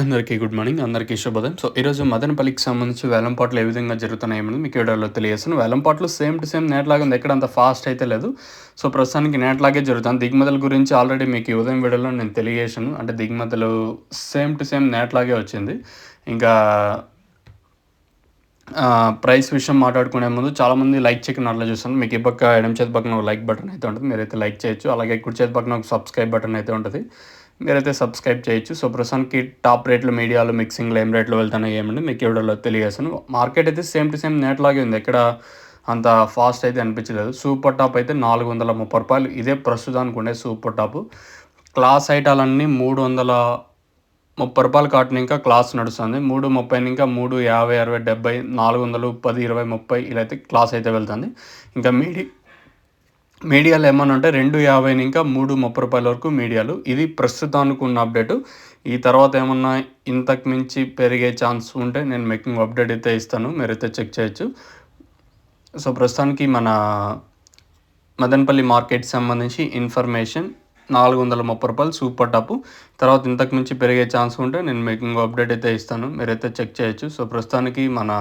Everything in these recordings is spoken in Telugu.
అందరికీ గుడ్ మార్నింగ్. అందరికీ శుభోదయం. ఈరోజు మదనపల్లికి సంబంధించి వేలంపాట్లు ఏ విధంగా జరుగుతున్నాయనేది మీకు వీడియోలో తెలియజేస్తాను. వేలంపాట్లు సేమ్ టు సేమ్ నేట్లాగా ఉంది. ఎక్కడ అంత ఫాస్ట్ అయితే లేదు. ప్రస్తుతానికి నేట్లాగే జరుగుతుంది. దిగుమతుల గురించి ఆల్రెడీ మీకు ఈ ఉదయం వీడియోలో నేను తెలియజేశాను. అంటే దిగుమతులు సేమ్ టు సేమ్ నేట్లాగే వచ్చింది. ఇంకా ప్రైస్ విషయం మాట్లాడుకునే ముందు చాలామంది లైక్ చేయకుండా అట్లా చూస్తాను. మీకు ఈ పక్క ఎడమ చేతి పక్కన ఒక లైక్ బటన్ అయితే ఉంటుంది. మీరైతే లైక్ చేయొచ్చు. అలాగే కుడి చేతి పక్కన ఒక సబ్స్క్రైబ్ బటన్ అయితే ఉంటుంది. మీరైతే సబ్స్క్రైబ్ చేయొచ్చు. ప్రస్తుతానికి టాప్ రేట్లు మీడియాలు మిక్సింగ్లో ఏం రేట్లు వెళ్తున్నాయి ఏమండి మీకు ఈ వీడియోలో తెలియజేస్తాను. మార్కెట్ అయితే సేమ్ టు సేమ్ నేట్లాగే ఉంది. ఎక్కడ అంత ఫాస్ట్ అయితే అనిపించలేదు. సూపర్ టాప్ అయితే ₹430. ఇదే ప్రస్తుతానికి ఉండే సూపర్ టాప్. క్లాస్ ఐటాలన్నీ ₹330 కాటన్ ఇంకా క్లాస్ నడుస్తుంది. 330 ఇంకా 350, 60, 70, 400, 10, 20, 30 ఇలా అయితే క్లాస్ అయితే వెళ్తుంది. ఇంకా మీడియాలు ఏమన్నా ఉంటే ₹250 ఇంకా ₹330 వరకు మీడియాలు. ఇది ప్రస్తుతానికి ఉన్న అప్డేటు. ఈ తర్వాత ఏమన్నా ఇంతకు మించి పెరిగే ఛాన్స్ ఉంటే నేను మీకు అప్డేట్ అయితే ఇస్తాను. మీరైతే చెక్ చేయొచ్చు. ప్రస్తుతానికి మన మదనపల్లి మార్కెట్కి సంబంధించి ఇన్ఫర్మేషన్ ₹430 సూపర్ టాపు. తర్వాత ఇంతకు మించి పెరిగే ఛాన్స్ ఉంటే నేను మీకు అప్డేట్ అయితే ఇస్తాను. మీరైతే చెక్ చేయొచ్చు. ప్రస్తుతానికి మన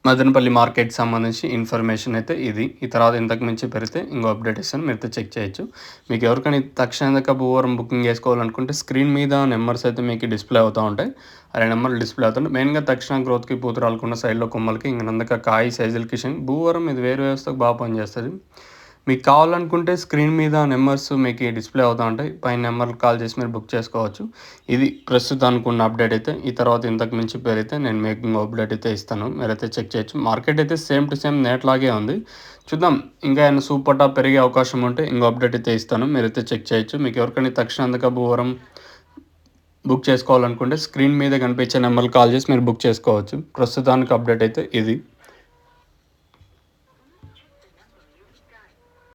మదనపల్లి మార్కెట్కి సంబంధించి ఇన్ఫర్మేషన్ అయితే ఇది. ఈ తర్వాత ఇంతకు మించి పెరిగితే అప్డేట్ ఇస్తాను. మీరైతే చెక్ చేయొచ్చు. మీకు ఎవరికైనా తక్షణంగా భూవరం బుకింగ్ చేసుకోవాలనుకుంటే స్క్రీన్ మీద నెంబర్స్ అయితే మీకు డిస్ప్లే అవుతూ ఉంటాయి. అదే నెంబర్లు డిస్ప్లే అవుతుంటాయి. మెయిన్గా తక్షణ గ్రోత్కి పూతరాలకున్న సైడ్లో కొమ్మలకి నందక కాయి సైజులకి భూవరం ఇది వేరు వ్యవస్థకు బాగా పనిచేస్తుంది. మీకు కావాలనుకుంటే స్క్రీన్ మీద నెంబర్స్ మీకు డిస్ప్లే అవుతూ ఉంటాయి. పైన నెంబర్లు కాల్ చేసి మీరు బుక్ చేసుకోవచ్చు. ఇది ప్రస్తుతానికి ఉన్న అప్డేట్ అయితే. ఈ తర్వాత ఇంతకు మించి పెరిగితే నేను మీకు అప్డేట్ అయితే ఇస్తాను. మీరైతే చెక్ చేయొచ్చు. మార్కెట్ అయితే సేమ్ టు సేమ్ నేట్లాగే ఉంది. చూద్దాం ఇంకా ఏమైనా సూపర్ టాప్ పెరిగే అవకాశం ఉంటే అప్డేట్ అయితే ఇస్తాను. మీరైతే చెక్ చేయొచ్చు. మీకు ఎవరికైనా తక్షణ భూవరం బుక్ చేసుకోవాలనుకుంటే స్క్రీన్ మీద కనిపించే నెంబర్లు కాల్ చేసి మీరు బుక్ చేసుకోవచ్చు. ప్రస్తుతానికి అప్డేట్ అయితే ఇది.